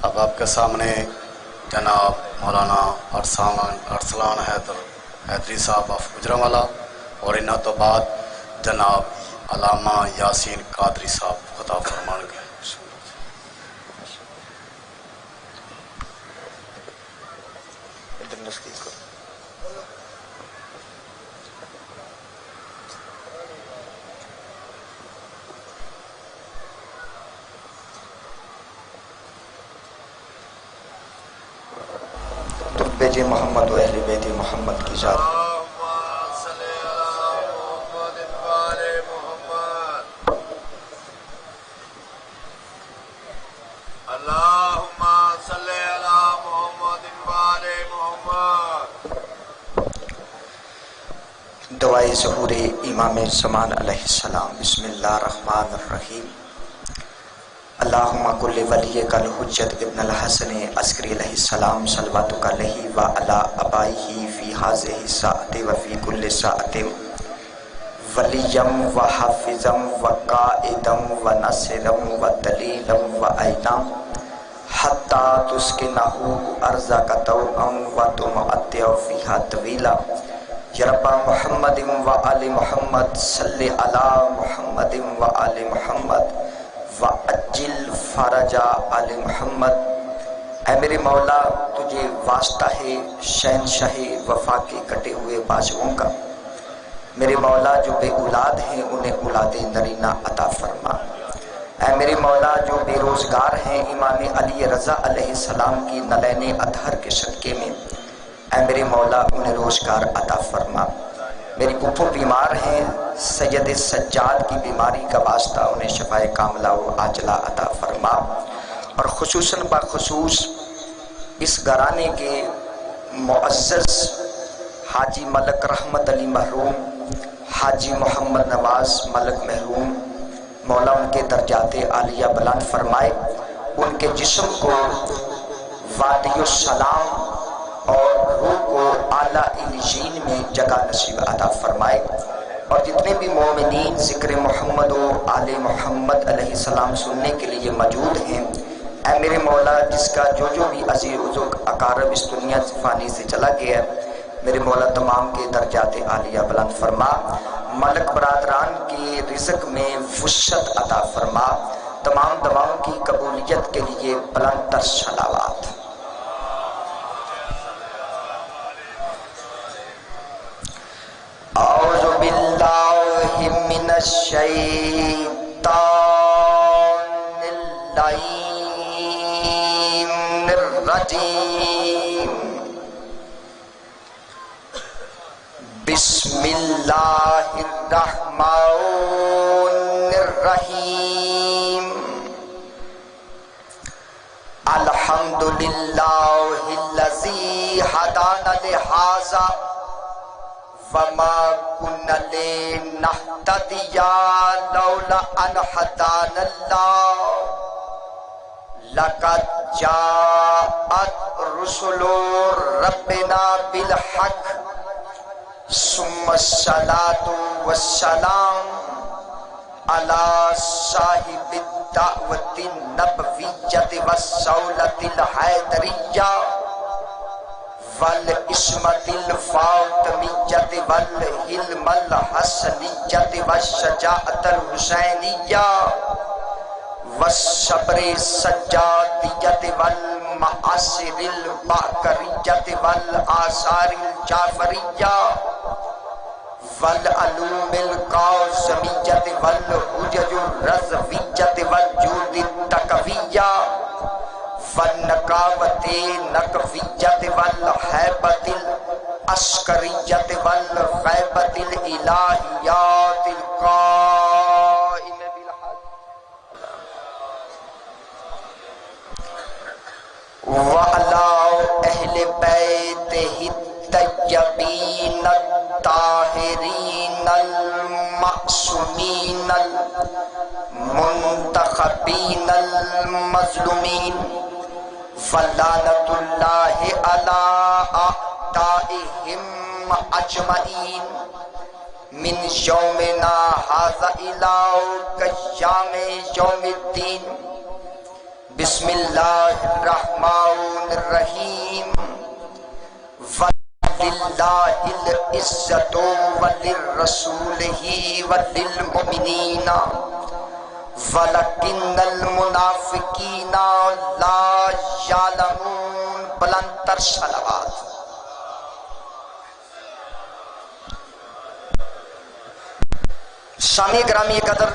اب آپ کے سامنے جناب مولانا ارسلان حیدری صاحب آف گجرانوالہ اور انہوں تو بعد جناب علامہ یاسین قادری صاحب خطاب فرمان گے. بیت محمد و اہل بیت محمد کی ذات. دعائے ظہور امام زمان علیہ السلام. بسم اللہ الرحمن الرحیم. اللہم کل ولیک الحجت ابن الحسن عسکری علیہ السلام صلواتک علیہ وعلا ابائہ فی ہذہ الساعۃ وفی کل ساعۃ ولیم وحافظم وقائدم ونصرم ودلیلم وعینا حتی تسکنہ ارضک طوعا وتمتع فیہا طویلا. یا رب محمد وآل محمد صلی علی محمد وآل محمد وعجل فرج آل محمد. اے میرے مولا تجھے واسطہ ہے شہنشاہ وفا کے کٹے ہوئے بازوؤں کا. میرے مولا جو بے اولاد ہیں انہیں اولاد نرینہ عطا فرما. اے میرے مولا جو بے روزگار ہیں امام علی رضا علیہ السلام کی نلین اطہر کے صدقے میں اے میرے مولا انہیں روزگار عطا فرما. میری پھپھو بیمار ہیں سید سجاد کی بیماری کا واسطہ انہیں شفائے کاملہ و عاجلہ عطا فرما. اور خصوصاً بخصوص اس گھرانے کے معزز حاجی ملک رحمت علی محروم، حاجی محمد نواز ملک محروم، مولا ان کے درجات عالیہ بلند فرمائے. ان کے جسم کو وادی السلام اور روح کو اعلیٰ علیین میں جگہ نصیب عطا فرمائے. اور جتنے بھی مومنین ذکر محمد و آل محمد علیہ السلام سننے کے لیے موجود ہیں اے میرے مولا جس کا جو بھی عزیز رزق اقارب اس دنیا فانی سے چلا گیا میرے مولا تمام کے درجات عالیہ بلند فرما. ملک برادران کے رزق میں وسعت عطا فرما. تمام دعاؤں کی قبولیت کے لیے بلند تر صلوات. اعوذ باللہ من الشیطان اللعین الرجیم. بسم اللہ الرحمن الرحیم. الحمدللہ الذی ہدانا لہذا وما كنا لنهتدي لولا أن هدانا الله لقد جاءت رسل ربنا بالحق ثم الصلاة والسلام على صاحب الدعوة النبوية والصولة الحيدرية والعصمت الفاطمیت والحلم الحسنیت والشجاعت الحسینیہ والصبر السجادیت والمعاصر الباقریت والآثار الجعفریہ والعلوم القاسمیت والحجج الرضویت والجود التقویہ والنقاوت نقویت والحیبت العسکریت والغیبت الالہیات القائم بالحق وعلا اہل بیتہ الطیبین الطاہرین المعصومین المنتخبین المظلومین فلعنت اللہ علی اعدائہم اجمعین من یومنا ھذا الی قیام یوم الدین. بسم اللہ الرحمن الرحمن الرحیم وَلِلَّهِ الْعِزَّةُ وَلِلرَّسُولِهِ وَلِلْمُؤْمِنِينَ وَلَكِنَّ الْمُنَافِقِينَ لَا يَعْلَمُونَ۔ بلندتر صلوات۔ سامع گرامی قدر،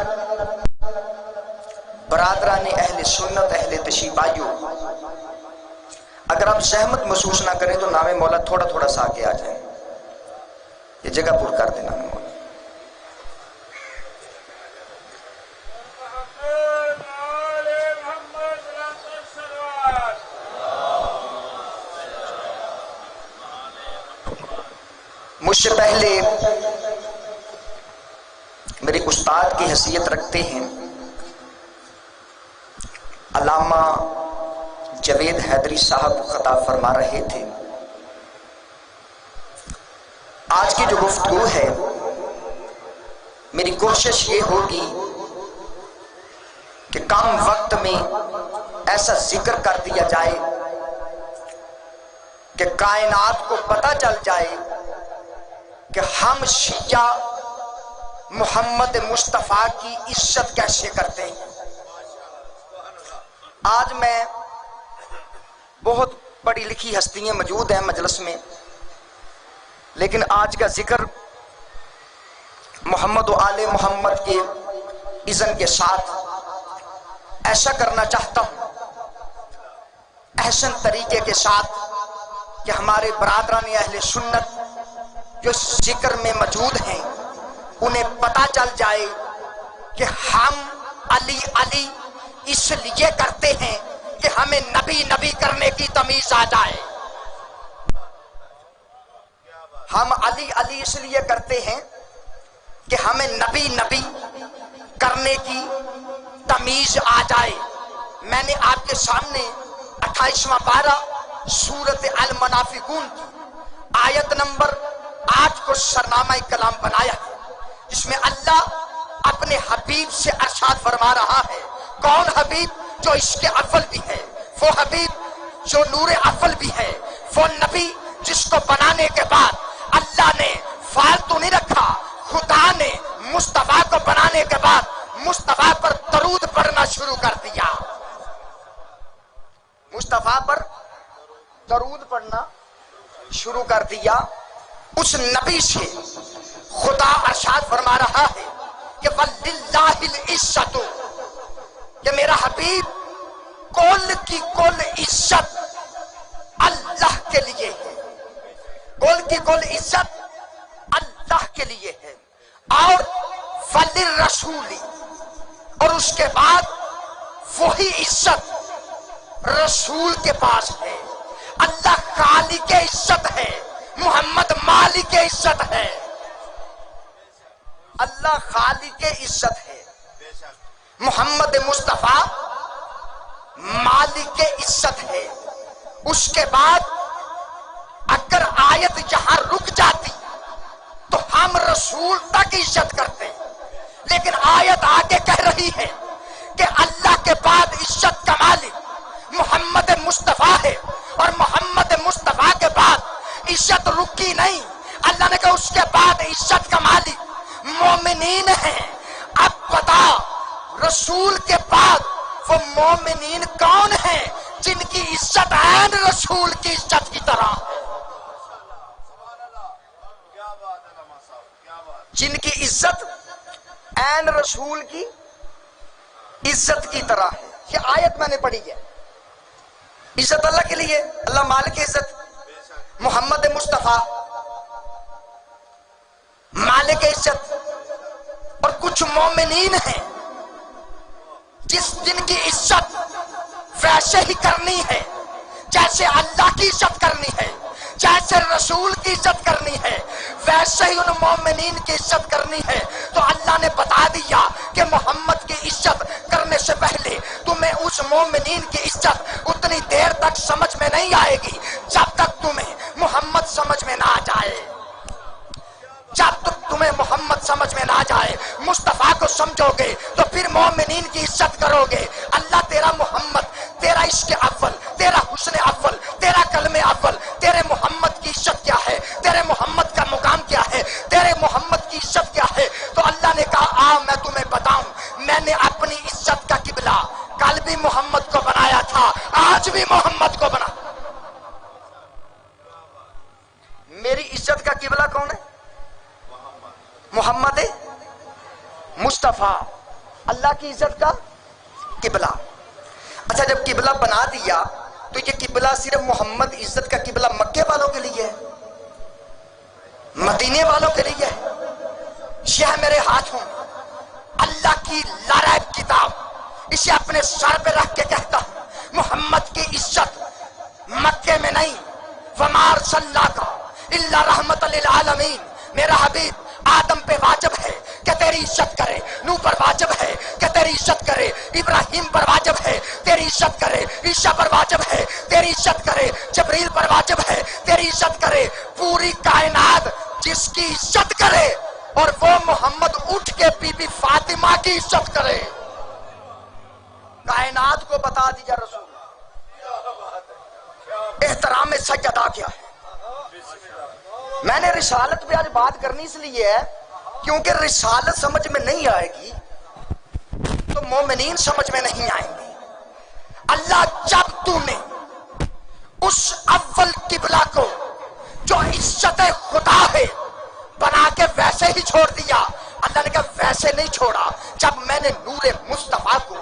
برادران اہل سنت، اہل تشریف بھائیو، اگر آپ زحمت محسوس نہ کریں تو نام مولا تھوڑا تھوڑا سا آگے آ جائیں، یہ جگہ پر کر دیں نام مولا۔ مجھ سے پہلے میری استاد کی حیثیت رکھتے ہیں علامہ جاوید حیدری صاحب خطاب فرما رہے تھے۔ آج کی جو گفتگو ہے میری کوشش یہ ہوگی کہ کم وقت میں ایسا ذکر کر دیا جائے کہ کائنات کو پتہ چل جائے کہ ہم شیعہ محمد مصطفیٰ کی عزت کیسے کرتے ہیں۔ آج میں بہت پڑھی لکھی ہستیاں موجود ہیں مجلس میں، لیکن آج کا ذکر محمد و آل محمد کے اذن کے ساتھ ایسا کرنا چاہتا ہوں، احسن طریقے کے ساتھ کہ ہمارے برادران اہل سنت جو ذکر میں موجود ہیں انہیں پتہ چل جائے کہ ہم علی علی اس لیے کرتے ہیں کہ ہمیں نبی نبی کرنے کی تمیز آ جائے۔ ہم علی علی اس لیے کرتے ہیں کہ ہمیں نبی نبی کرنے کی تمیز آ جائے۔ میں نے آپ کے سامنے 28واں پارہ سورۃ المنافقون کی آیت نمبر 8 کو سرنامہ کلام بنایا ہے، جس میں اللہ اپنے حبیب سے ارشاد فرما رہا ہے۔ کون حبیب؟ جو عشق اول بھی ہے، وہ حبیب جو نور اول بھی ہے، وہ نبی جس کو بنانے کے بعد اللہ نے فالتو نہیں رکھا، خدا نے مصطفیٰ کو بنانے کے بعد مصطفیٰ پر درود پڑھنا شروع کر دیا۔ مصطفیٰ پر درود پڑھنا شروع کر دیا۔ اس نبی سے خدا ارشاد فرما رہا ہے کہ وَلِلَّهِ الْعِزَّةُ، کہ میرا حبیب کل کی کل عزت اللہ کے لیے ہے، کل کی کل عزت اللہ کے لیے ہے، اور وَلِلرَّسُولِ، اور اس کے بعد وہی عزت رسول کے پاس ہے۔ اللہ خالق عزت ہے، محمد مالک عزت ہے۔ اللہ خالق عزت ہے، محمد مصطفیٰ مالک عزت ہے۔ اس کے بعد اگر آیت یہاں رک جاتی تو ہم رسول تک عزت کرتے، لیکن آیت آگے کہہ رہی ہے کہ اللہ کے بعد عزت کا مالک محمد مصطفیٰ ہے، اور محمد مصطفیٰ کے بعد عزت رکی نہیں، اللہ نے کہا اس کے بعد عزت کا مالک مومنین ہیں۔ اب بتا رسول کے بعد وہ مومنین کون ہیں جن کی عزت عین رسول کی عزت کی طرح ہے، جن کی عزت عین رسول کی عزت کی طرح ہے۔ یہ آیت میں نے پڑھی ہے۔ عزت اللہ کے لیے، اللہ مالک عزت، محمد مصطفیٰ مالک عزت، اور کچھ مومنین ہیں جن کی عزت ویسے ہی کرنی ہے جیسے اللہ کی عزت کرنی ہے، جیسے رسول کی عزت کرنی ہے، ویسے ہی ان مومنین کی عزت کرنی ہے۔ تو اللہ نے بتا دیا کہ محمد کی عزت کرنے سے پہلے تمہیں اس مومنین کی عزت اتنی دیر تک سمجھ میں نہیں آئے گی جب تک تمہیں محمد سمجھ میں نہ آ جائے، جب تک تمہیں محمد سمجھ میں نہ آ جائے۔ مصطفیٰ کو سمجھو گے تو پھر مومنین کی عزت کرو گے۔ اللہ تیرا محمد، تیرا عشق اول، تیرا حسن اول، تیرا کلم اول، تیرے محمد کی عزت کیا ہے، تیرے محمد کا مقام کیا ہے، تیرے محمد کی عزت کیا ہے؟ تو اللہ نے کہا آ میں تمہیں بتاؤں، میں نے اپنی عزت کا قبلہ کل بھی محمد کو بنایا تھا، آج بھی محمد کو بنا۔ میری عزت کا قبلہ کون ہے؟ محمد مصطفیٰ، اللہ کی عزت کا قبلہ۔ اچھا جب قبلہ بنا دیا تو یہ قبلہ صرف محمد عزت کا قبلہ مکے والوں کے لیے ہے، مدینے والوں کے لیے ہے؟ یہ میرے ہاتھوں اللہ کی لارائب کتاب، اسے اپنے سر پہ رکھ کے کہتا ہوں محمد کی عزت مکے میں نہیں، وَمَا أَرْسَلْنَاكَ إِلَّا رَحْمَةً لِلْعَالَمِينَ، میرا حبیب آدم پہ واجب ہے کہ تیری عزت کرے، نوح پر واجب ہے کہ تیری عزت کرے، ابراہیم پر واجب ہے تیری عزت کرے، عیسیٰ پر واجب ہے تیری عزت کرے، جبریل پر واجب ہے تیری عزت کرے، پوری کائنات جس کی عزت کرے اور وہ محمد اٹھ کے بی بی فاطمہ کی عزت کرے، کائنات کو بتا دیا رسول احترام سیدہ کیا ہے۔ میں نے رسالت پہ آج بات کرنی اس لیے ہے کیونکہ رسالت سمجھ میں نہیں آئے گی تو مومنین سمجھ میں نہیں آئیں گے۔ اللہ جب تو نے اس اول قبلہ کو جو عزت خدا ہے بنا کے ویسے ہی چھوڑ دیا، اللہ نے کہا ویسے نہیں چھوڑا، جب میں نے نور مصطفیٰ کو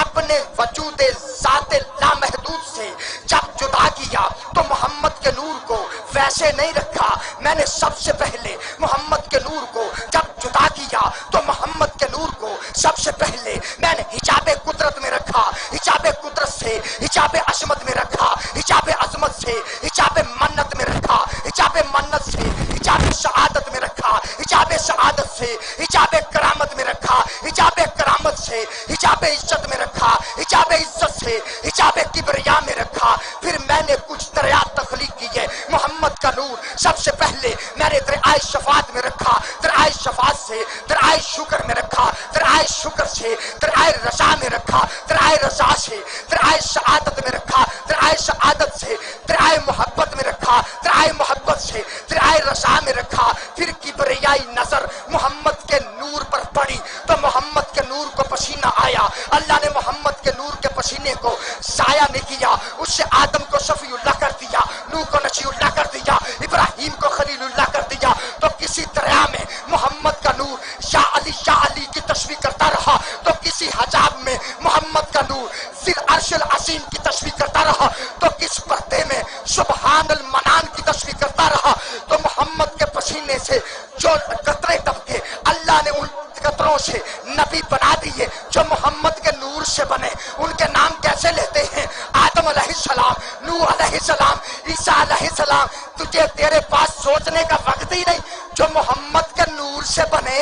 اپنے وجود ذات لامحدود سے جب جدا کیا تو محمد کے نور کو ویسے نہیں رکھا، میں نے سب سے پہلے محمد کے نور کو جب جدا کیا تو محمد کے نور کو سب سے پہلے میں نے حجاب قدرت میں رکھا، حجاب قدرت سے حجاب عظمت میں رکھا، حجاب عظمت سے حجاب منت میں رکھا، حجاب منت سے حجاب سعادت میں رکھا، حجاب سعادت سے حجاب کرامت میں رکھا، حجاب کرامت سے حجاب عزت میں رکھا، حجاب عزت سے حجاب کبریا میں رکھا۔ پھر میں نے کچھ دریا تخلیق کیے، محمد کا نور سب سے پہلے میں نے دریائے شفاعت میں رکھا، دریائے شفاعت سے دریائے شکر میں رکھا، دریائے شکر سے دریائے رضا میں رکھا، دریائے رضا سے دریائے سعادت میں رکھا، دریائے سعادت سے دریائے محبت میں رکھا، دریائے محبت سے دریائے رضا میں رکھا۔ پھر کبریائی نظر محمد کے نور پر پڑی تو محمد کے نور کو پسینہ آیا، اللہ نے محمد کے نور کے پسینے کو ضائع نہیں کیا، اس سے آدم کو صفی اللہ کر دیا، نوح کو نجی اللہ کر دیا، ابراہیم کو خلیل اللہ کر دیا۔ تو کسی دریا میں محمد کا نور یا علی کی تشبیہ کرتا رہا، تو کسی حجاب میں محمد کا نور ذی العرش العظیم کی تشبیہ کرتا رہا، تو کس پردے میں سبحان المنان کی تشبیہ کرتا رہا۔ تو محمد کے پسینے سے جو قطرے ٹپکے اللہ نے ان قطروں سے نبی بنا دیے جو محمد کے نور سے بنے۔ ان کے نام کیسے لیتے ہیں؟ آدم علیہ السلام، نوح علیہ السلام، عیسیٰ علیہ السلام۔ تجھے تیرے پاس سوچنے کا وقت ہی نہیں، جو محمد کے نور سے بنے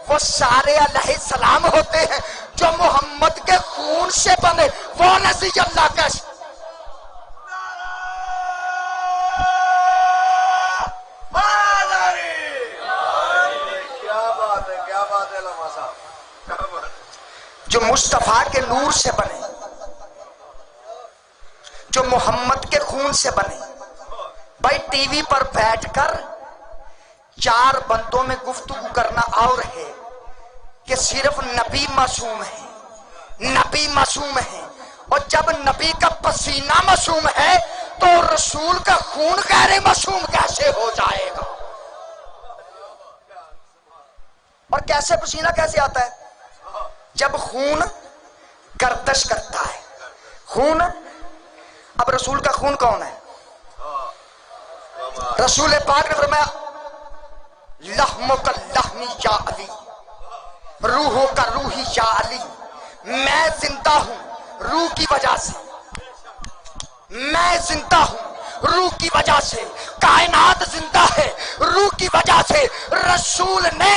وہ سارے علیہ السلام ہوتے ہیں، جو محمد کے خون سے بنے وہ نبی اللہ کا۔ جو مصطفیٰ کے نور سے بنے، جو محمد کے خون سے بنے۔ بھائی ٹی وی پر بیٹھ کر چار بندوں میں گفتگو کرنا اور ہے کہ صرف نبی معصوم ہے، نبی معصوم ہے، اور جب نبی کا پسینہ معصوم ہے تو رسول کا خون غیر معصوم کیسے ہو جائے گا؟ اور کیسے پسینہ کیسے آتا ہے؟ جب خون گردش کرتا ہے، خون، اب رسول کا خون کون ہے؟ رسول پاک نے فرمایا لحمو کا لحمی یا علی، روحو کا روحی یا علی، میں زندہ ہوں روح کی وجہ سے، میں زندہ ہوں روح کی وجہ سے، کائنات زندہ ہے روح کی وجہ سے۔ رسول نے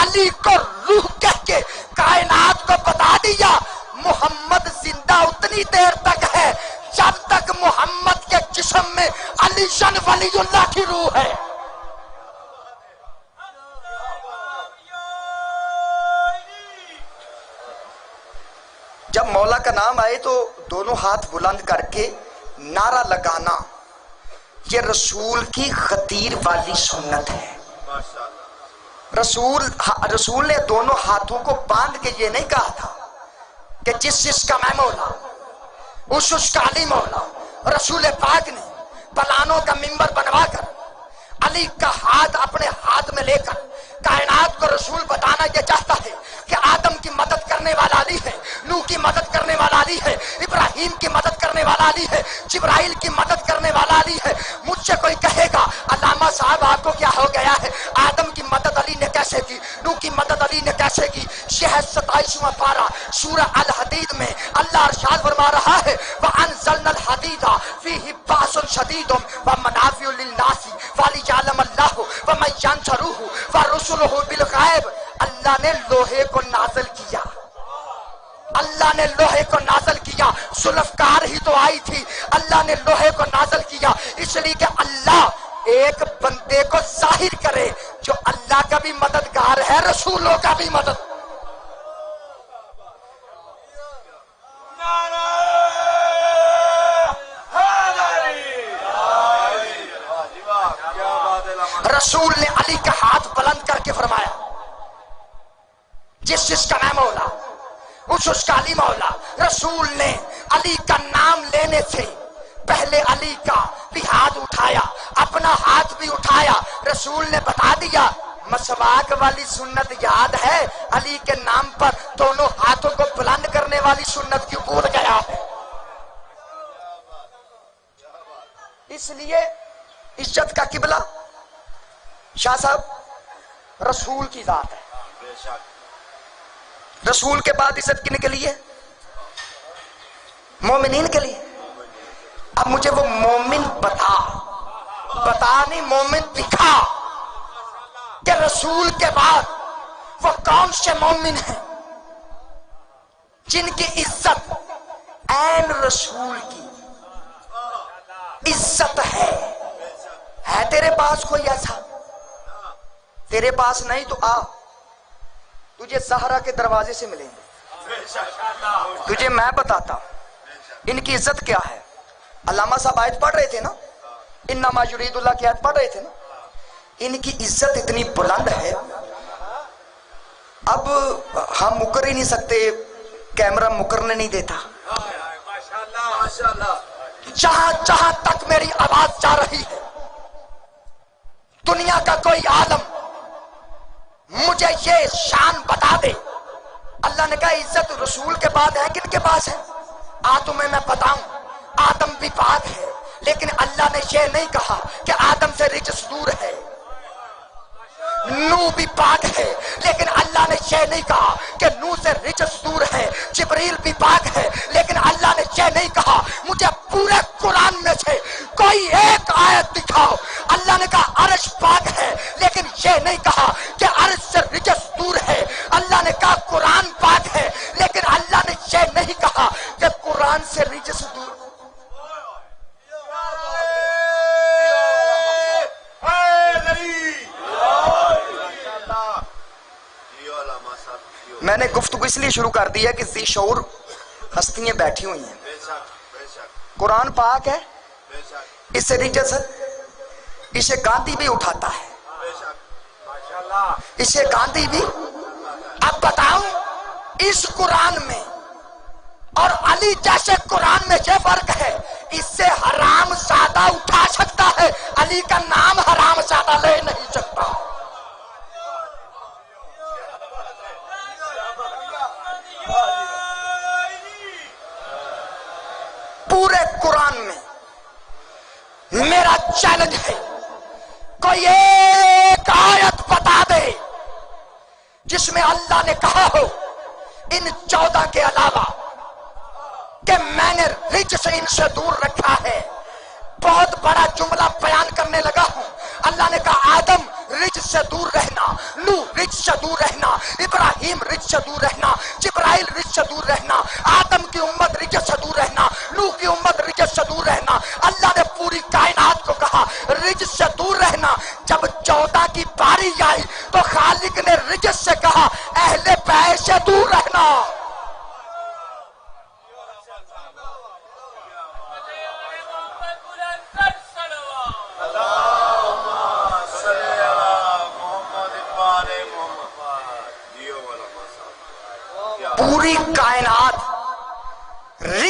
علی کو روح کہہ کے کائنات کو بتا دیا محمد زندہ اتنی دیر تک ہے جب تک محمد کے جسم میں علی شن ولی اللہ کی روح ہے۔ جب مولا کا نام آئے تو دونوں ہاتھ بلند کر کے نعرہ لگانا یہ رسول کی غدیر والی سنت ہے. رسول نے دونوں ہاتھوں کو باندھ کے یہ نہیں کہا تھا کہ جس کا میں مولا اس کا علی مولا. رسول پاک نے پلانوں کا منبر بنوا کر علی کا ہاتھ اپنے ہاتھ میں لے کر کائنات کو رسول بتانا یہ چاہتا ہے کہ آدم کی مدد کرنے والا علی ہے، نوح کی مدد کرنے والا علی ہے، ابراہیم کی مدد کرنے والا علی ہے، جبرائیل کی مدد کرنے والا علی ہے. مجھ سے کوئی کہے گا علامہ صاحب آپ کو کیا ہو گیا ہے، آدم کی مدد علی نے کیسے کی، نوح کی مدد علی نے کیسے کی؟ یہ ہے 27واں پارہ سورہ الحدید میں اللہ ارشاد فرما رہا ہے وَأَنزَلْنَا الْحَدِيدَ فِيهِ بَأْسٌ شَدِيدٌ وَمَنَافِعُ لِلنَّاسِ وَلِيَعْلَمَ اللَّهُ وَمَن يَنصُرُهُ وَرُسُلُهُ بِالْغَيْبِ. اللہ نے لوہے کو نازل کیا، اللہ نے لوہے کو نازل کیا. ذوالفقار ہی تو آئی تھی، اللہ نے لوہے کو نازل کیا اس لیے کہ اللہ ایک بندے کو ظاہر کرے جو اللہ کا بھی مددگار ہے، رسولوں کا بھی مدد. رسول نے علی کا ہاتھ بلند کر کے فرمایا جس کا میں مولا اس کا علی مولا. رسول نے علی کا نام لینے سے پہلے علی کا بھی ہاتھ اٹھایا، اپنا ہاتھ بھی اٹھایا. رسول نے بتا دیا مسواک والی سنت یاد ہے، علی کے نام پر دونوں ہاتھوں کو بلند کرنے والی سنت کیوں بھول گیا ہے؟ اس لیے عزت کا قبلہ شاہ صاحب رسول کی ذات ہے. رسول کے بعد عزت کن کے لیے؟ مومنین کے لیے. اب مجھے وہ مومن بتا نہیں، مومن دکھا کہ رسول کے بعد وہ کون سے مومن ہیں جن کی عزت عین رسول کی عزت ہے. تیرے پاس کوئی ایسا؟ تیرے پاس نہیں تو آ، تجھے زہرا کے دروازے سے ملیں گے. تجھے میں بتاتا ہوں ان کی عزت کیا ہے. علامہ صاحب آیت پڑھ رہے تھے نا، انما یرید اللہ کی آیت پڑھ رہے تھے نا. ان کی عزت اتنی بلند ہے اب ہم مکر ہی نہیں سکتے، کیمرہ مکرنے نہیں دیتا. جہاں جہاں تک میری آواز جا رہی ہے دنیا کا کوئی عالم مجھے یہ شان بتا دے. اللہ نے کہا عزت رسول کے بعد ہے، کن کے پاس ہے؟ تمہیں میں بتاؤں، آدم بھی پاک ہے لیکن اللہ نے یہ نہیں کہا کہ آدم سے رجس دور ہے. نوح بھی پاک ہے لیکن اللہ نے یہ نہیں کہا کہ نوح سے رجس دور ہے. جبریل بھی پاک ہے لیکن اللہ نے یہ نہیں کہا. مجھے پورے قرآن میں سے کوئی ایک آیت دکھاؤ اللہ نے کہا عرش پاک ہے لیکن یہ نہیں کہا کہ عرش سے رجس دور ہے. اللہ نے کہا قرآن پاک ہے لیکن اللہ نے یہ نہیں کہا کہ قرآن سے رجس دور. میں نے گفتگو اس لیے شروع کر دی ہے کہ ذی شعور ہستیاں بیٹھی ہوئی ہیں. قرآن پاک ہے، اس سے رجس اسے گاندھی بھی اٹھاتا ہے، اسے گاندھی بھی. اب بتاؤں اس قرآن میں اور علی جیسے قرآن میں یہ فرق ہے، اس سے حرام زادہ اٹھا سکتا ہے، علی کا نام حرام زادہ لے نہیں سکتا. پورے قرآن میں میرا چیلنج ہے کوئی ایک آیت بتا دے جس میں اللہ نے کہا ہو ان 14 کے علاوہ کہ میں نے رجس ان سے دور رکھا ہے. بہت بڑا جملہ بیان کرنے لگا ہوں. اللہ نے کہا آدم رجس سے دور رہنا، نوح رجس سے دور رہنا، ابراہیم رجس سے دور رہنا، جبرائیل رجس سے دور رہنا، آدم کی امت رجس سے دور رہنا، نوح کی امت رجس سے دور رہنا. اللہ نے پوری کائنات کو کہا رجس سے دور رہنا. جب 14 کی باری آئی تو خالق نے رجس سے کہا اہل بیت سے دور رہنا.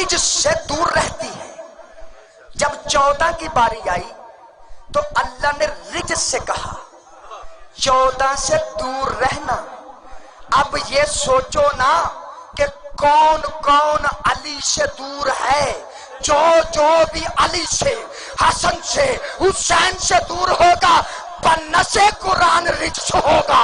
رجس سے دور رہتی ہے۔ جب 14 کی باری آئی تو اللہ نے رجس سے کہا 14 سے دور رہنا۔ اب یہ سوچو نا کہ کون کون علی سے دور ہے۔ جو بھی علی سے، حسن سے، حسین سے دور ہوگا بنص قرآن رجس ہوگا۔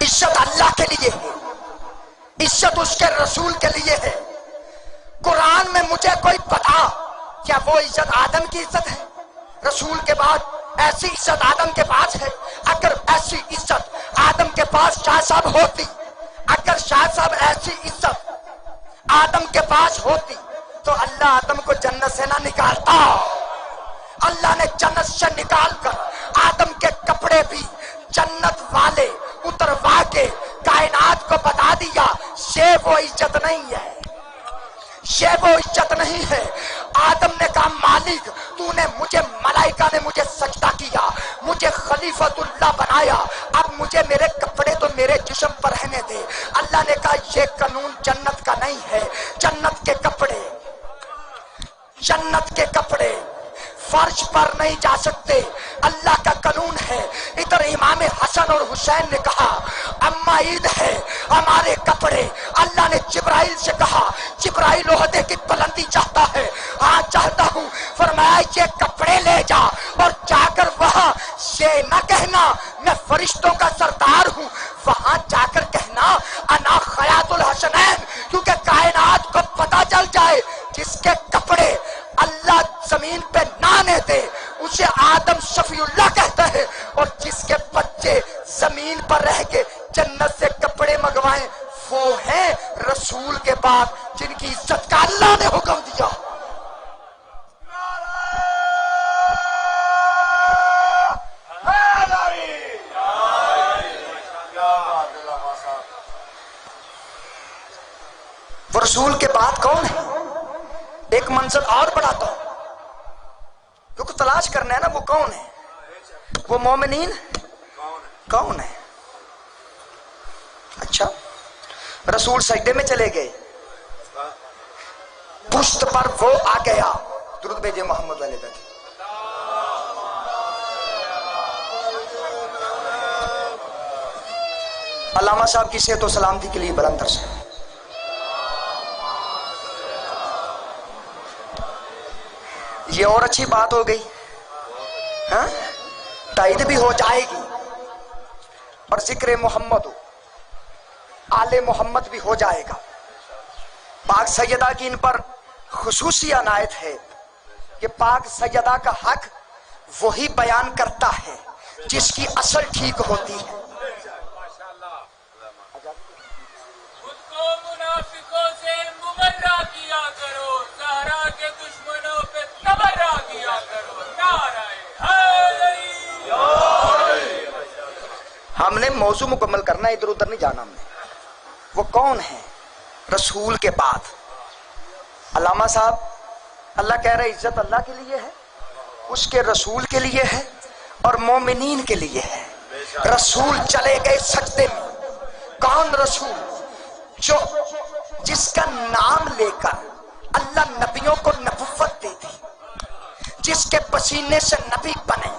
عزت اللہ کے لیے ہے، عزت اس کے رسول کے لیے ہے۔ قرآن میں مجھے کوئی بتا کیا وہ عزت آدم کی عزت ہے؟ رسول کے بعد ایسی عزت آدم کے پاس ہے؟ اگر ایسی عزت آدم کے پاس شاہ صاحب ہوتی، اگر شاہ صاحب ایسی عزت آدم کے پاس ہوتی تو اللہ آدم کو جنت سے نہ نکالتا۔ اللہ نے جنت سے نکال کر آدم کے کپڑے بھی جنت والے اتروا کے کائنات کو بتا دیا یہ وہ عزت نہیں ہے، یہ وہ عزت نہیں ہے۔ آدم نے کہا مالک تو نے مجھے، ملائکہ نے مجھے سجدہ کیا، مجھے خلیفۃ اللہ بنایا، اب مجھے میرے کپڑے تو میرے جسم پر رہنے دے۔ اللہ نے کہا یہ قانون جنت کا نہیں ہے، جنت کے کپڑے فرش پر نہیں جا سکتے، اللہ کا قانون ہے۔ ادھر امام حسن اور حسین نے کہا اما عید ہے ہمارے کپڑے، اللہ نے جبرائیل سے کہا جبرائیل عہدے کی بلندی چاہتا ہے، ہاں چاہتا ہوں، فرمایا یہ کپڑے لے جا اور جا کر وہاں یہ نہ کہنا میں فرشتوں کا سردار ہوں، وہاں جا کر کہنا انا خیاط الحسنین، کیونکہ کائنات کو پتہ چل جائے جس کے کپڑے اللہ زمین پہ نہ آنے دے اسے آدم شفیع اللہ کہتا ہے، اور جس کے بچے زمین پر رہ کے جنت سے کپڑے منگوائیں وہ ہیں رسول کے بعد جن کی عزت کا اللہ نے حکم دیا۔ وہ رسول کے بعد کون ہے؟ ایک منزل اور بڑھاتا ہوں کیونکہ تلاش کرنا ہے نا وہ کون ہے، وہ مومنین کون ہے؟ اچھا رسول سجدے میں چلے گئے، پشت پر وہ آ گیا، درود بھیجے محمد والے تک۔ علامہ صاحب کی صحت و سلامتی کے لیے بلند تر سے یہ اور اچھی بات ہو گئی، ہاں تائید بھی ہو جائے گی، اور ذکر محمد آل محمد بھی ہو جائے گا۔ پاک سیدہ کی ان پر خصوصی عنایت ہے کہ پاک سیدہ کا حق وہی بیان کرتا ہے جس کی اصل ٹھیک ہوتی ہے۔ خود کو منافقوں سے مبرہ کیا کرو، زہرا کے دشمنوں پہ تبرہ کیا کرو، نعرہ حیدری۔ ہم نے موضوع مکمل کرنا ہے، ادھر ادھر نہیں جانا۔ ہم نے وہ کون ہے رسول کے بعد؟ علامہ صاحب اللہ کہہ رہے عزت اللہ کے لیے ہے، اس کے رسول کے لیے ہے اور مومنین کے لیے ہے۔ رسول چلے گئے سجدے میں۔ کون رسول؟ جو جس کا نام لے کر اللہ نبیوں کو نبوت دے دی، جس کے پسینے سے نبی بنے۔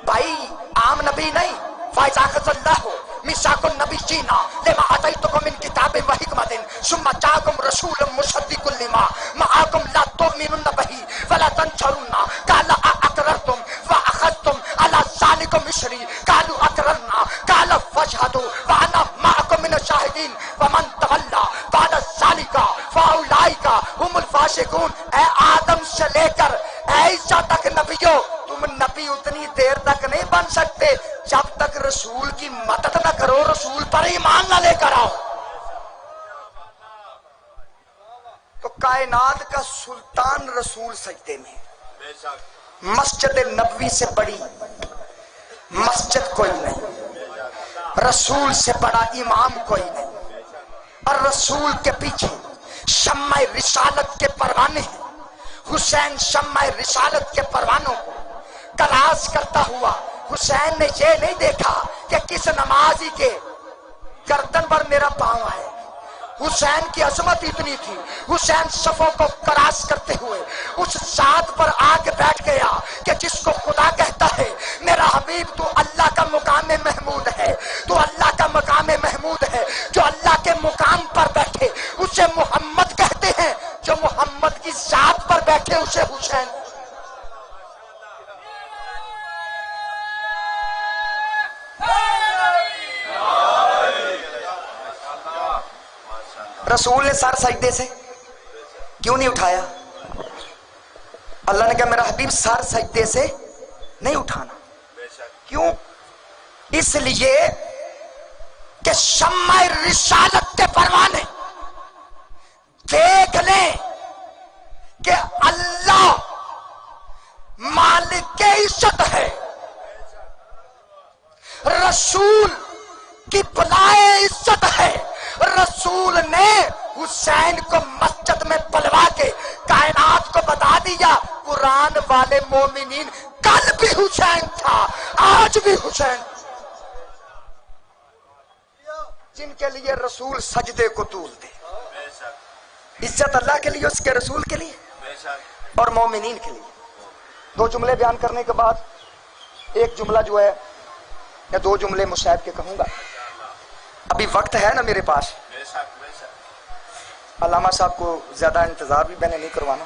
بھائی عام نبی نہیں، فائز آخذ اللہ میثاق النبیین لما آتیتکم من کتاب و حکمت ثم جاءکم رسول مصدق لما معکم لا تؤمنون بہ ولا تنصرون قال اقررتم واخذتم على ذلکم مصری قالوا اقررنا قال فاشهدوا وانا معکم من الشاہدین ومن تولى قال ذلک فاولئک هم الفاسقون۔ اے آدم سے لے کر عیسیٰ تک نبیوں، تم نبی اتنی دیر تک نہیں بن سکتے جب تک رسول کی مدد نہ کرو، رسول پر ایمان نہ لے کر آؤ۔ تو کائنات کا سلطان رسول سجدے میں، مسجد نبوی سے بڑی مسجد کوئی نہیں، رسول سے بڑا امام کوئی نہیں، اور رسول کے پیچھے شمع رسالت کے پروانے ہیں، حسین شمع رسالت کے پروانوں کو تلاش کرتا ہوا۔ حسین نے یہ نہیں دیکھا کہ کس نمازی کے گردن پر میرا پاؤں ہے، حسین کی عظمت اتنی تھی، حسین صفوں کو کراس کرتے ہوئے اس ذات پر آ کے بیٹھ گیا کہ جس کو خدا کہتا ہے میرا حبیب تو اللہ کا مقام محمود ہے، تو اللہ کا مقام محمود ہے، جو اللہ کے مقام پر بیٹھے اسے محمد کہتے ہیں، جو محمد کی ذات پر بیٹھے اسے حسین۔ رسول نے سر سجدے سے کیوں نہیں اٹھایا؟ اللہ نے کہا میرا حبیب سر سجدے سے نہیں اٹھانا، کیوں؟ اس لیے کہ شمع رسالت کے پروانے دیکھ لیں کہ اللہ مالک عزت ہے، رسول کی بلائے عزت ہے۔ رسول نے حسین کو مسجد میں بلوا کے کائنات کو بتا دیا قرآن والے مومنین کل بھی حسین تھا، آج بھی حسین، جن کے لیے رسول سجدے کو طول دے۔ عزت اللہ کے لیے، اس کے رسول کے لیے اور مومنین کے لیے۔ دو جملے بیان کرنے کے بعد ایک جملہ جو ہے یا دو جملے مصعب کے کہوں گا، ابھی وقت ہے نا میرے پاس۔ علامہ صاحب کو زیادہ انتظار بھی میں نے نہیں کروانا،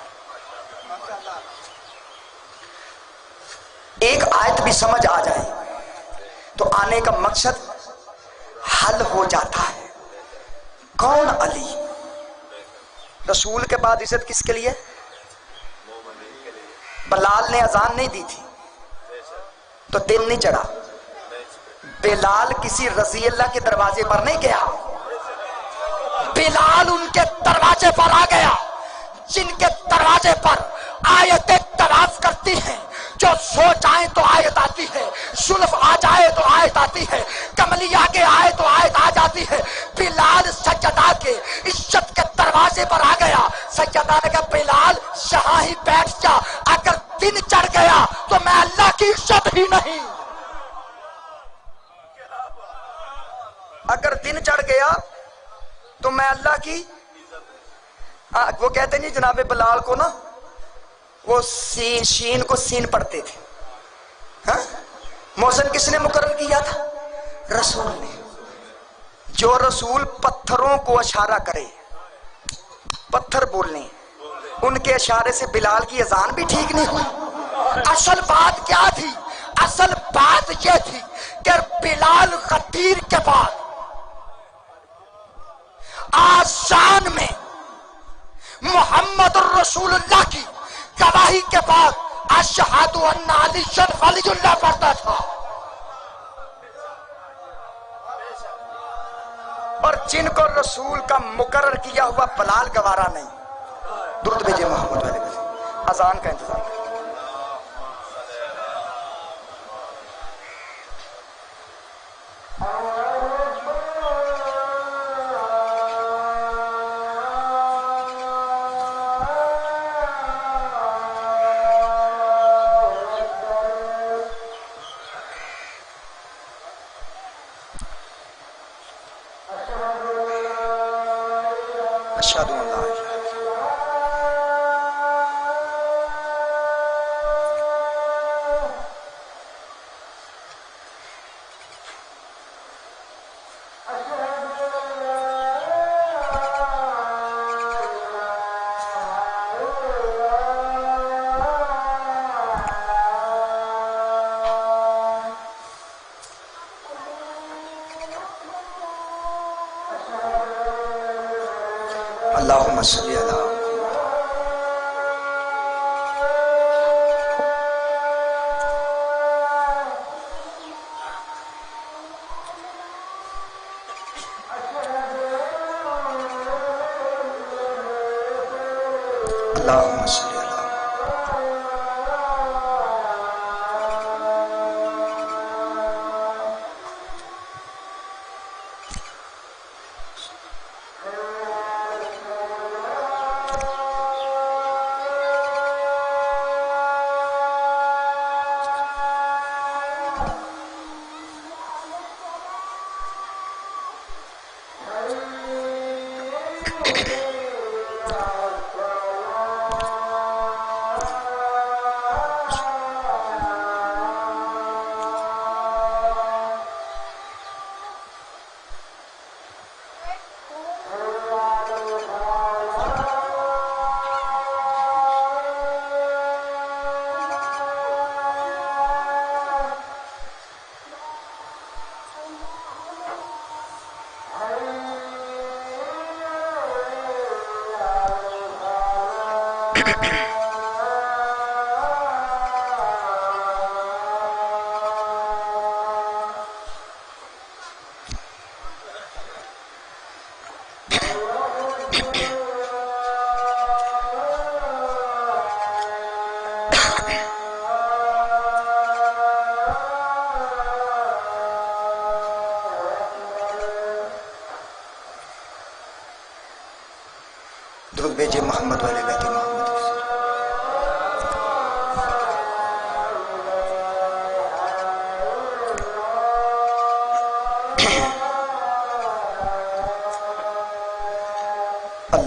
ایک آیت بھی سمجھ آ جائے تو آنے کا مقصد حل ہو جاتا ہے۔ کون علی؟ رسول کے بعد عزت کس کے لیے؟ بلال نے اذان نہیں دی تھی تو دل نہیں چڑھا، بلال کسی رضی اللہ کے دروازے پر نہیں گیا، بلال ان کے دروازے پر آ گیا جن کے دروازے پر آیتیں طواف کرتی ہیں، جو سو جائیں تو آیت آتی ہے، سلف آ جائے تو آیت آتی ہے، کملی آگے آئے تو آیت آ جاتی ہے۔ بلال سجدہ کے عزت کے دروازے پر آ گیا، سجدہ نے کہا بلال یہاں ہی بیٹھ جا، اگر دن چڑھ گیا تو میں اللہ کی عزت ہی نہیں، اگر دن چڑھ گیا تو میں اللہ کی۔ وہ کہتے نہیں جناب بلال کو نا وہ شین کو سین پڑھتے تھے، ہاں؟ موزن کس نے مقرر کیا تھا؟ رسول نے۔ جو رسول پتھروں کو اشارہ کرے، پتھر بولنے، ان کے اشارے سے بلال کی اذان بھی ٹھیک نہیں ہوئی۔ اصل بات کیا تھی؟ اصل بات یہ تھی کہ بلال غدیر کے بعد آسان میں محمد الرسول اللہ کی گواہی کے بعد اشہد ان علی ولی اللہ پڑھتا تھا، اور جن کو رسول کا مقرر کیا ہوا بلال گوارا نہیں۔ درود بھیجے محمد والے بھیجے، اذان کا انتظار کریں۔ اشہد ان لا الہ اللہم صلی علی اللہم صلی علی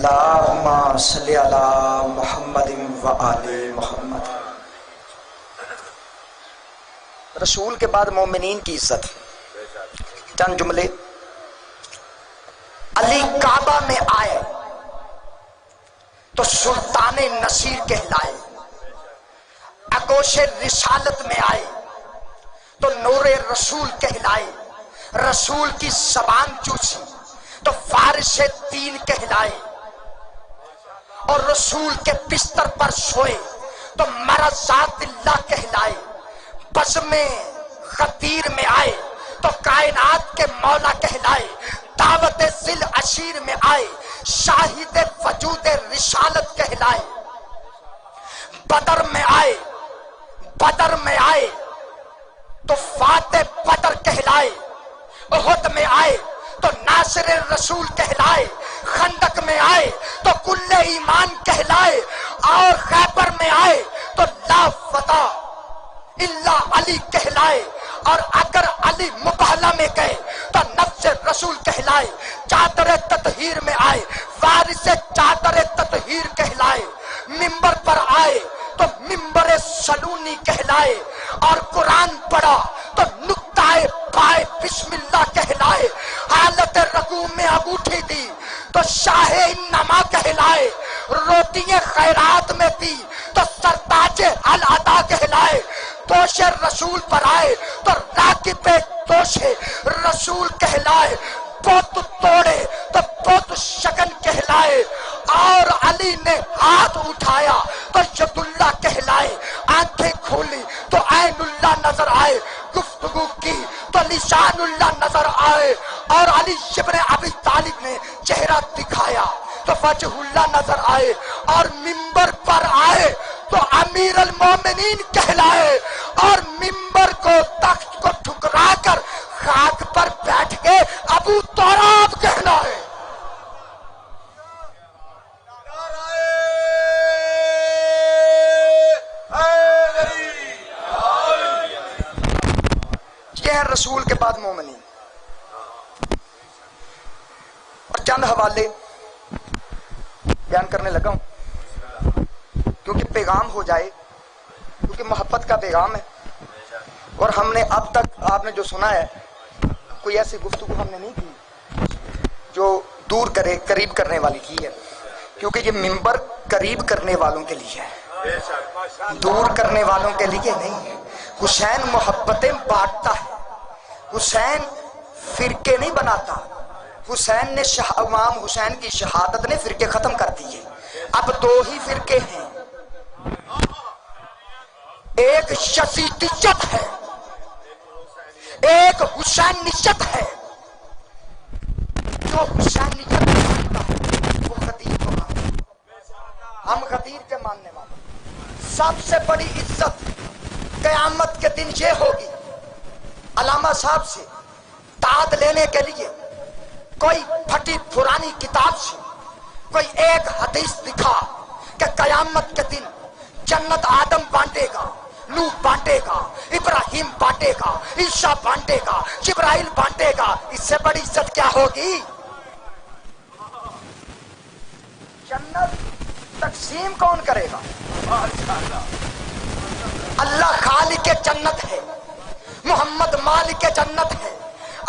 اللہم صلی علی محمد و آل محمد۔ رسول کے بعد مومنین کی عزت، چند جملے۔ علی کعبہ میں آئے تو سلطان نصیر کہلائے، آغوش رسالت میں آئے تو نور رسول کہلائے، رسول کی زبان چوسی تو فارس دین کہلائے، اور رسول کے بستر پر سوئے تو مرضات اللہ کہلائے، بزم خطیر میں آئے تو کائنات کے مولا کہلائے، دعوت ذل عشیر میں آئے شاہد وجود رسالت کہلائے، بدر میں آئے تو فاتح بدر کہلائے، احد میں آئے تو ناصر رسول کہلائے، خندق میں آئے تو کل ایمان کہلائے، اور خیبر میں آئے تو لا فتح الا علی کہلائے، اور اگر علی مبہلہ میں گئے تو نفس رسول کہلائے، چادر تطہیر میں آئے وارث چادر تطہیر کہلائے، منبر پر آئے تو منبر سلونی کہلائے، اور قرآن پڑھا تو نقطہ پائے بسم اللہ کہلائے، حالت رکوع میں انگوٹھی دی تو شاہ انما کہلائے، روٹیاں خیرات میں دی تو سرتاج الادا کہلائے، دوش رسول پر آئے تو راکب دوش رسول کہلائے، بت توڑے تو بت شگن کہلائے، اور علی نے ہاتھ اٹھایا تو ید اللہ کہلائے، آنکھیں کھولی تو عین اللہ نظر آئے، گفتگو کی تو لسان اللہ نظر آئے، اور علی ابن ابی طالب نے چہرہ دکھایا تو وجہ اللہ نظر آئے، اور منبر پر آئے تو امیر المومنین کہلائے، اور منبر کو تخت کو ٹھکرا کر خاک پر بیٹھ کے ابو تراب کہلائے۔ یہ ہے رسول کے بعد مومنین۔ اور چند حوالے بیان کرنے لگا ہوں کیونکہ پیغام ہو جائے، کیونکہ محبت کا پیغام ہے، اور ہم نے اب تک آپ نے جو سنا ہے کوئی ایسی گفتگو ہم نے نہیں کی جو دور کرے قریب کرنے والی کی ہے، کیونکہ یہ منبر قریب کرنے والوں کے لیے ہے، دور کرنے والوں کے لیے نہیں ہے۔ حسین محبتیں بانٹتا ہے، حسین فرقے نہیں بناتا، حسین نے امام حسین کی شہادت نے فرقے ختم کر دیے، اب دو ہی فرقے ہیں، ایک یزیدیت ہے، ایک حسینیت ہے۔ جو حسینیت مانتا ہے وہ غدیر کو مانتا ہے، ہم غدیر کے ماننے والے۔ سب سے بڑی عزت قیامت کے دن یہ ہوگی، علامہ صاحب سے داد لینے کے لیے کوئی پھٹی پرانی کتاب سے کوئی ایک حدیث دکھا کہ قیامت کے دن جنت آدم بانٹے گا، نوح بانٹے گا، ابراہیم بانٹے گا، عیسیٰ بانٹے گا، جبرائیل بانٹے گا، اس سے بڑی عزت کیا ہوگی؟ جنت تقسیم کون کرے گا؟ اللہ خالق جنت ہے، محمد مالک جنت ہے،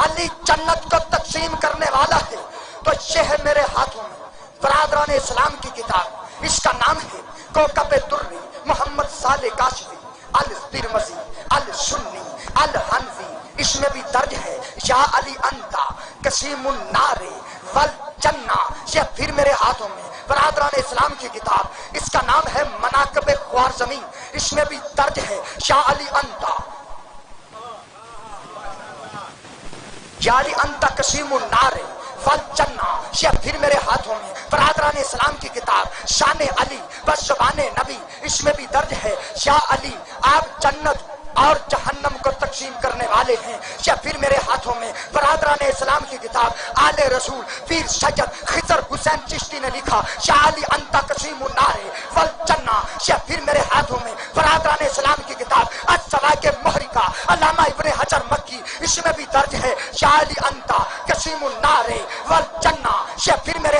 علی جنت کو تقسیم کرنے والا ہے۔ تو یہ ہے میرے ہاتھوں میں برادران اسلام کی کتاب، اس کا نام ہے کوکب دری محمد صالح کاشفی الترمذی السنی الحنفی۔ اس میں بھی درج ہے یا علی انتا قسیم النار والجنہ۔ یہ پھر میرے ہاتھوں میں برادران اسلام کی کتاب، اس کا نام ہے مناقب خوارزمی، اس میں بھی درج ہے یا علی انتا یا علی انتا قسیم النار والجنہ۔ یہ پھر میرے ہاتھوں میں برادران اسلام کی کتاب شان علی و زبان نبی، اس میں بھی درج ہے یا علی آپ جنت اور جہنم کو تقسیم کرنے والے ہیں۔ یا پھر میرے ہاتھوں میں برادران اسلام کی کتاب آل رسول پیر سید خضر حسین چشتی نے لکھا یا علی انتا قسیم النار والجنہ۔ یا پھر میرے ہاتھوں میں برادران اسلام کی کتاب السواق محرقہ علامہ ابن حجر مکی، اس میں بھی درج ہے یا علی انتا قسیم النار والجنہ۔ یا پھر میرے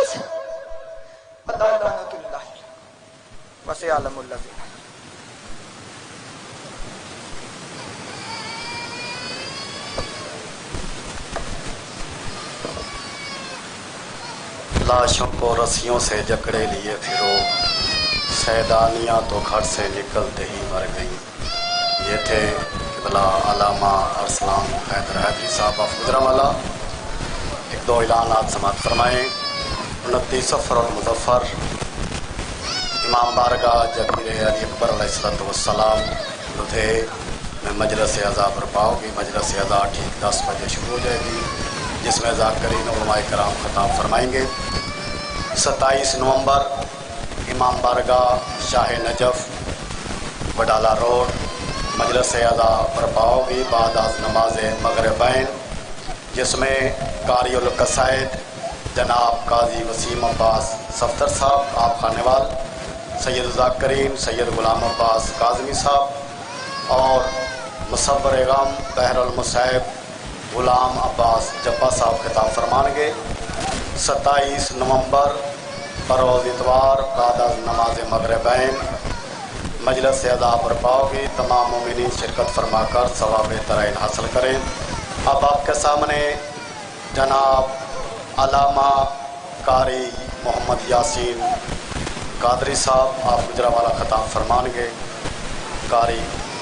فیروز لعنت اللہ وسع عالم الذین. لاشوں کو رسیوں سے جکڑے لیے پھرو، سیدانیاں تو گھر سے نکلتے ہی مر گئیں. یہ تھے قبلہ علامہ ارسلان حیدر حیدری صاحب آف گجرانوالہ. ایک دو اعلانات سماعت فرمائیں. 29 صفر المظفر امام بارگاہ جبیر علی اکبر علیہ السلام لدھے میں مجلس اعزا برپا ہوگی. مجلس اعزا ٹھیک 10 بجے شروع ہو جائے گی، جس میں ذاکرین علماء کرام خطاب فرمائیں گے. 27 نومبر امام بارگاہ شاہ نجف وڈالہ روڈ مجلس اعزا برپا ہوگی بعد از نماز مغربین، جس میں قاری القصائد جناب قاضی وسیم عباس صفدر صاحب آپ خانیوال، سید ذاکرین سید غلام عباس کاظمی صاحب اور مصور غم بحر المصائب غلام عباس جبا صاحب خطاب فرمان گے. 27 نومبر بروز اتوار بعد از نماز مغربین مجلس اعزا برپا ہوگی. تمام مومنین شرکت فرما کر ثواب ترین حاصل کریں. اب آپ کے سامنے جناب علامہ قاری محمد یاسین قادری صاحب آپ گجرانوالہ خطاب فرمان گے. قاری